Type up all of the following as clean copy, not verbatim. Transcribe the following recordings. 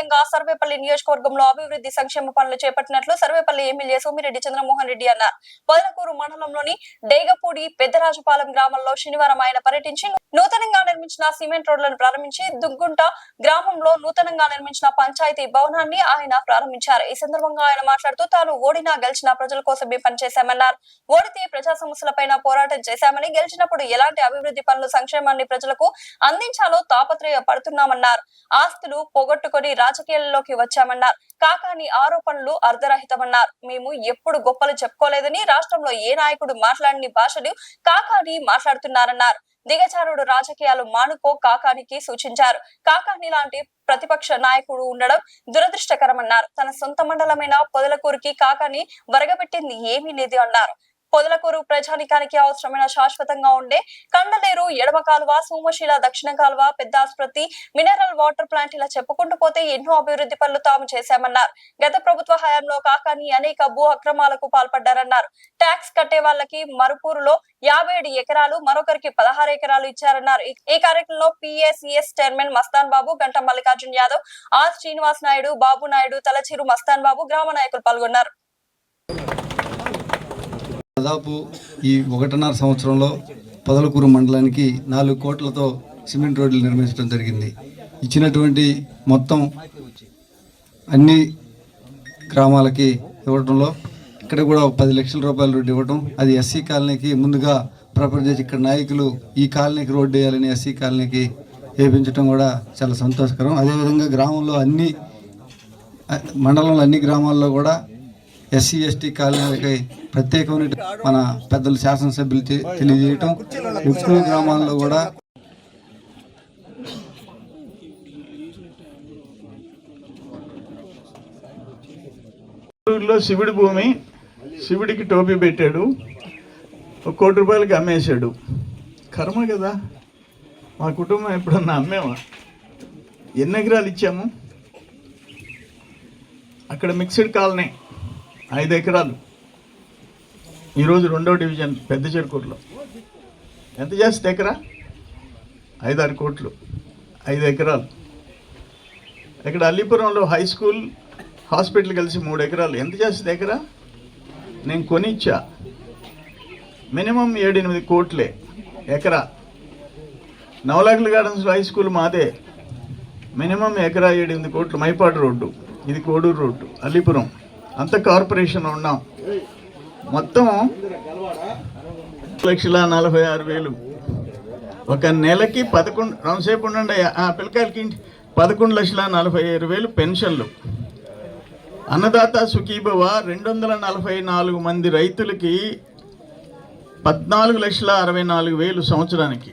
భాగంగా సర్వేపల్లి నియోజకవర్గంలో అభివృద్ధి సంక్షేమ పనులు చేపట్టినట్లు సర్వేపల్లి ఎమ్మెల్యే సోమిరెడ్డి చంద్రమోహన్ రెడ్డి అన్నారు. పొదలకూరు మండలంలోని డేగపూడి పెద్దరాజుపాలెం గ్రామంలో శనివారం ఆయన పర్యటించి నూతనంగా నిర్మించిన సిమెంట్ రోడ్లను ప్రారంభించి దుగ్గుంట గ్రామంలో నూతనంగా నిర్మించిన పంచాయతీ భవనాన్ని ఆయన ప్రారంభించారు. ఈ సందర్భంగా ఆయన మాట్లాడుతూ తాను ఓడినా గెలిచిన ప్రజల కోసమే పనిచేశామన్నారు. ఓడితే ప్రజా సమస్యలపైన పోరాటం చేశామని, గెలిచినప్పుడు ఎలాంటి అభివృద్ధి పనులు సంక్షేమాన్ని ప్రజలకు అందించాలో తాపత్రయ పడుతున్నామన్నారు. ఆస్తులు పోగొట్టుకుని రాజకీయాల్లోకి వచ్చామన్నారు. కాకాని ఆరోపణలు అర్ధరహితమన్నారు. మేము ఎప్పుడు గొప్పలు చెప్పుకోలేదని, రాష్ట్రంలో ఏ నాయకుడు మాట్లాడని భాషలు కాకాని మాట్లాడుతున్నారన్నారు. దిగజారుడు రాజకీయాలు మానుకో కాకానికి సూచించారు. కాకాని లాంటి ప్రతిపక్ష నాయకుడు ఉండడం దురదృష్టకరమన్నారు. తన సొంత మండలమైన పొదలకూరుకి కాకాని వరగబెట్టింది ఏమీ లేదు అన్నారు. పొదలకూరు ప్రజానికానికి అవసరమైన శాశ్వతంగా ఉండే కండలేరు, ఎడమ కాలువ, సోమశీల దక్షిణ కాలువ, పెద్ద ఆసుపత్రి, మినరల్ వాటర్ ప్లాంట్ ఇలా చెప్పుకుంటూ పోతే ఎన్నో అభివృద్ధి పనులు తాము చేశామన్నారు. గత ప్రభుత్వ హయాంలో కాకాని అనేక భూ అక్రమాలకు పాల్పడ్డారన్నారు. ట్యాక్స్ కట్టే వాళ్ళకి మరుపూరులో 57 ఎకరాలు, మరొకరికి 16 ఎకరాలు ఇచ్చారన్నారు. ఈ కార్యక్రమంలో పిఎస్ఈఎస్ చైర్మన్ మస్తాన్ బాబు, గంట మల్లికార్జున్ యాదవ్, ఆర్ శ్రీనివాస్ నాయుడు, బాబు నాయుడు, తలచీరు మస్తాన్ బాబు, గ్రామ నాయకులు పాల్గొన్నారు. దాదాపు ఈ 1.5 సంవత్సరంలో పొదలకూరు మండలానికి 4 కోట్లతో సిమెంట్ రోడ్లు నిర్మించడం జరిగింది. ఇచ్చినటువంటి మొత్తం అన్ని గ్రామాలకి ఇవ్వడంలో ఇక్కడ కూడా 10 లక్షల రూపాయల రోడ్డు ఇవ్వడం, అది ఎస్సీ కాలనీకి ముందుగా ప్రిఫర్ చేసి ఇక్కడ నాయకులు ఈ కాలనీకి రోడ్డు వేయాలని ఎస్సీ కాలనీకి వేయించడం కూడా చాలా సంతోషకరం. అదేవిధంగా గ్రామంలో మండలంలో అన్ని గ్రామాల్లో కూడా ఎస్సీ ఎస్టీ కాలనీలకి ప్రత్యేకమైన మన పెద్దలు శాసనసభ్యులు తెలియజేయటం, ఎక్కువ గ్రామాల్లో కూడా శివుడి భూమి, శివుడికి టోపీ పెట్టాడు, 1 కోటి రూపాయలకి అమ్మేశాడు. కర్మ కదా. మా కుటుంబం ఎప్పుడన్నా అమ్మేమా? ఎన్ని ఎకరాలు ఇచ్చాము? అక్కడ మిక్స్డ్ కాలనీ 5 ఎకరాలు, ఈరోజు 2వ డివిజన్ పెద్ద చెరుకూరులో ఎంత చేస్తే ఎకరా? 5-6 కోట్లు, 5 ఎకరాలు. ఇక్కడ అల్లీపురంలో హై స్కూల్, హాస్పిటల్ కలిసి 3 ఎకరాలు, ఎంత చేస్తుంది ఎకరా? నేను కొనిచ్చా, మినిమం 7-8 కోట్లే ఎకరా. నవలాకుల గార్డెన్స్లో హై స్కూల్ మాదే, మినిమం ఎకరా 7-8 కోట్లు. మైపాడు రోడ్డు, ఇది కోడూరు రోడ్డు, అల్లీపురం అంత కార్పొరేషన్ ఉన్నాం. మొత్తం 1,46,000 ఒక నెలకి 11 రౌండ్సేపు ఉండండి పిల్లకాయలకి 11,45,000 పెన్షన్లు. అన్నదాత సుఖీభవ 244 మంది రైతులకి 14,64,000 సంవత్సరానికి.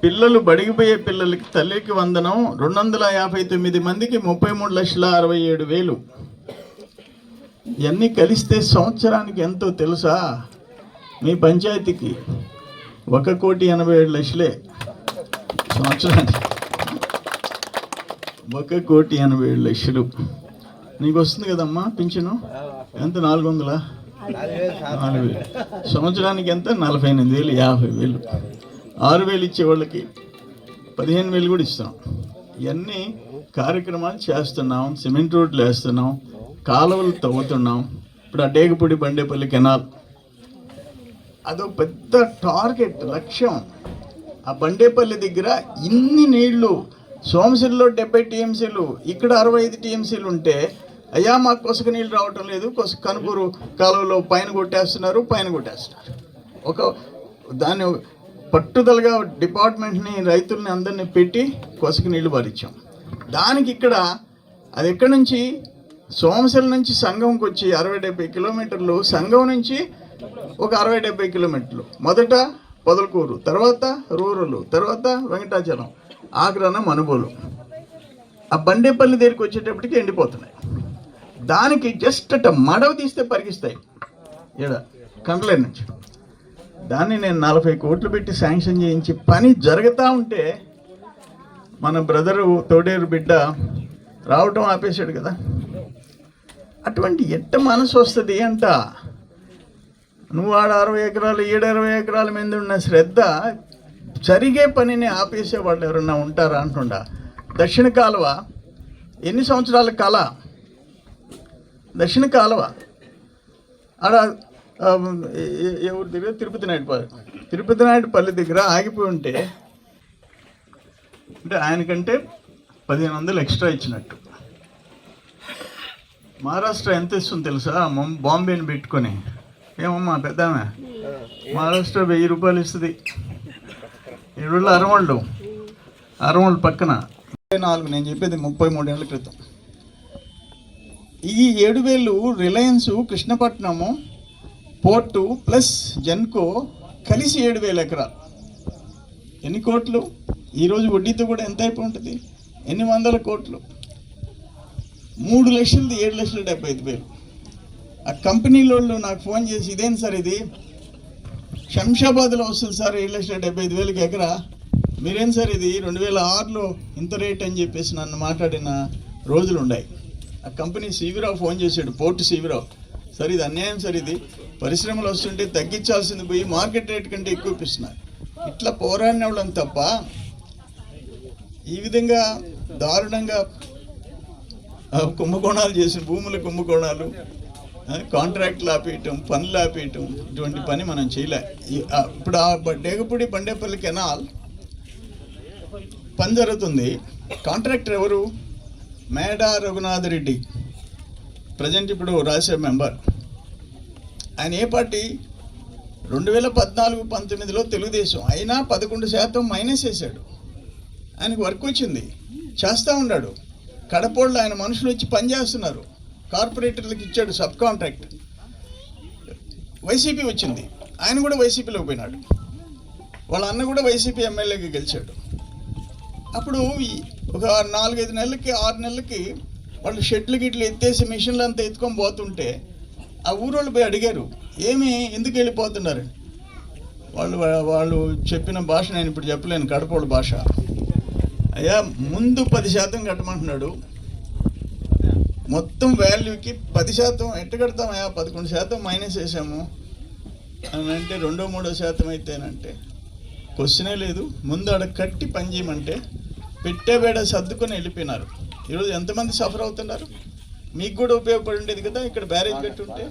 పిల్లలు బడిగిపోయే పిల్లలకి తల్లికి వందనం 259 మందికి 33,67,000. ఇవన్నీ కలిస్తే సంవత్సరానికి ఎంతో తెలుసా? మీ పంచాయతీకి 1,87,00,000 సంవత్సరానికి. 1,87,00,000 నీకు వస్తుంది కదమ్మా పింఛను? ఎంత? 400? 4,000. సంవత్సరానికి ఎంత? 48,000, 50,000. 6,000 ఇచ్చే వాళ్ళకి 15,000 కూడా ఇస్తున్నాం. ఇవన్నీ కార్యక్రమాలు చేస్తున్నాం. సిమెంట్ రోడ్లు వేస్తున్నాం, కాలువలు తవ్వుతున్నాం. ఇప్పుడు ఆ డేగపూడి బండేపల్లి కెనాల్ అదో పెద్ద టార్గెట్, లక్ష్యం. ఆ బండేపల్లి దగ్గర ఇన్ని నీళ్లు, సోమశిలలో 70 టీఎంసీలు, ఇక్కడ 65 టీఎంసీలు ఉంటే అయ్యా మాకు కొసక నీళ్ళు రావటం లేదు, కనుపూరు కాలువలో పైన కొట్టేస్తున్నారు. దాన్ని పట్టుదలగా డిపార్ట్మెంట్ని, రైతుల్ని అందరినీ పెట్టి కొసక నీళ్లు భరించాం. దానికి ఇక్కడ అది ఎక్కడి నుంచి, సోమశిల నుంచి సంగంకి వచ్చి 60-70 కిలోమీటర్లు, సంగం నుంచి ఒక 60-70 కిలోమీటర్లు. మొదట పొదలకూరు, తర్వాత రూరలు, తర్వాత వెంకటాచలం, ఆగ్రాన మనుబోలు. ఆ బండేపల్లి దగ్గరికి వచ్చేటప్పటికి ఎండిపోతున్నాయి. దానికి జస్ట్ మడవ తీస్తే పరిగిస్తాయి కండలేరు నుంచి. దాన్ని నేను 40 కోట్లు పెట్టి శాంక్షన్ చేయించి పని జరుగుతూ ఉంటే మన బ్రదరు తోడేరు బిడ్డ రావటం ఆపేశాడు కదా. అటువంటి ఎట్ట మనసు వస్తుంది అంట. నువ్వు ఆడ 60 ఎకరాలు, 20 ఎకరాల మీద ఉన్న శ్రద్ధ జరిగే పనిని ఆపేసే వాళ్ళు ఎవరన్నా ఉంటారా అంటుండా. దక్షిణ కాలువ ఎన్ని సంవత్సరాల కళ, దక్షిణ కాలువ ఆడ ఎవరి దగ్గర తిరుపతి నాయుడుపల్లి దగ్గర ఆగిపోయి ఉంటే, అంటే ఆయనకంటే 1500 ఎక్స్ట్రా ఇచ్చినట్టు. మహారాష్ట్ర ఎంత ఇస్తుంది తెలుసా? బాంబేని పెట్టుకొని, ఏమమ్మా పెద్దామె, మహారాష్ట్ర 1000 రూపాయలు ఇస్తుంది. ఈరోజు అరవళ్ళు పక్కన 4, నేను చెప్పేది 33 ఏళ్ళ క్రితం. ఈ 7000 Reliance Krishnapatnam port plus Genco కలిసి 7000 ఎకరాలు. ఎన్ని కోట్లు? ఈరోజు వడ్డీతో కూడా ఎంత అయిపోయి ఉంటుంది? ఎన్ని వందల కోట్లు. 3 లక్షలది 7,75,000. ఆ కంపెనీలో నాకు ఫోన్ చేసి, ఇదేం సార్ ఇది, శంషాబాద్లో వస్తుంది సార్ 7,75,000 ఎకరా, మీరేం సార్ ఇది 2006లో ఇంత రేట్ అని చెప్పేసి నన్ను మాట్లాడిన రోజులు ఉన్నాయి. ఆ కంపెనీ సివిరావు ఫోన్ చేశాడు, పోర్టు సివిరావు, సార్ ఇది అన్యాయం సార్, ఇది పరిశ్రమలు వస్తుంటే తగ్గించాల్సింది పోయి మార్కెట్ రేట్ కంటే ఎక్కువ ఇప్పిస్తున్నారు. ఇట్లా పోరాడిన వాళ్ళని తప్ప ఈ విధంగా దారుణంగా కుంభకోణాలు చేసిన, భూముల కుంభకోణాలు, కాంట్రాక్ట్లు ఆపేయటం, పనులు ఆపేయటం, ఇటువంటి పని మనం చేయలే. ఇప్పుడు ఆ డేగపూడి బండేపల్లి కెనాల్ పని జరుగుతుంది. కాంట్రాక్టర్ ఎవరు? మేడా రఘునాథ్ రెడ్డి, ప్రజెంట్ ఇప్పుడు రాజ్యసభ మెంబర్. ఆయన ఏ పార్టీ? 2014-19లో తెలుగుదేశం. అయినా 11% మైనస్ వేశాడు. ఆయనకు వర్క్ వచ్చింది, చేస్తూ ఉన్నాడు. కడపోళ్ళు ఆయన మనుషులు వచ్చి పనిచేస్తున్నారు. కార్పొరేటర్లకు ఇచ్చాడు సబ్ కాంట్రాక్ట్. వైసీపీ వచ్చింది, ఆయన కూడా వైసీపీలోకి పోయినాడు. వాళ్ళ అన్న కూడా వైసీపీ ఎమ్మెల్యేగా గెలిచాడు. అప్పుడు ఒక 4-5 నెలలకి 6 నెలలకి వాళ్ళు షెడ్లు గిట్లు ఎత్తేసి మిషన్లు అంతా ఎత్తుకొని పోతుంటే ఆ ఊరోళ్ళు పోయి అడిగారు, ఏమి ఎందుకు వెళ్ళిపోతున్నారు? వాళ్ళు చెప్పిన భాష నేను ఇప్పుడు చెప్పలేను, కడపోడు భాష. అయ్యా ముందు 10% కట్టమంటున్నాడు, మొత్తం వాల్యూకి 10% ఎట్ట కడతామయ్యా, 11% మైనస్ వేసాము అని అంటే 2-3% అయితేనంటే క్వశ్చనే లేదు. ముందు ఆడ కట్టి పని చేయమంటే పెట్టే బేడ సర్దుకొని వెళ్ళిపోయినారు. ఈరోజు ఎంతమంది సఫర్ అవుతున్నారు? మీకు కూడా ఉపయోగపడి ఉండేది కదా ఇక్కడ బ్యారేజ్ పెట్టుంటే.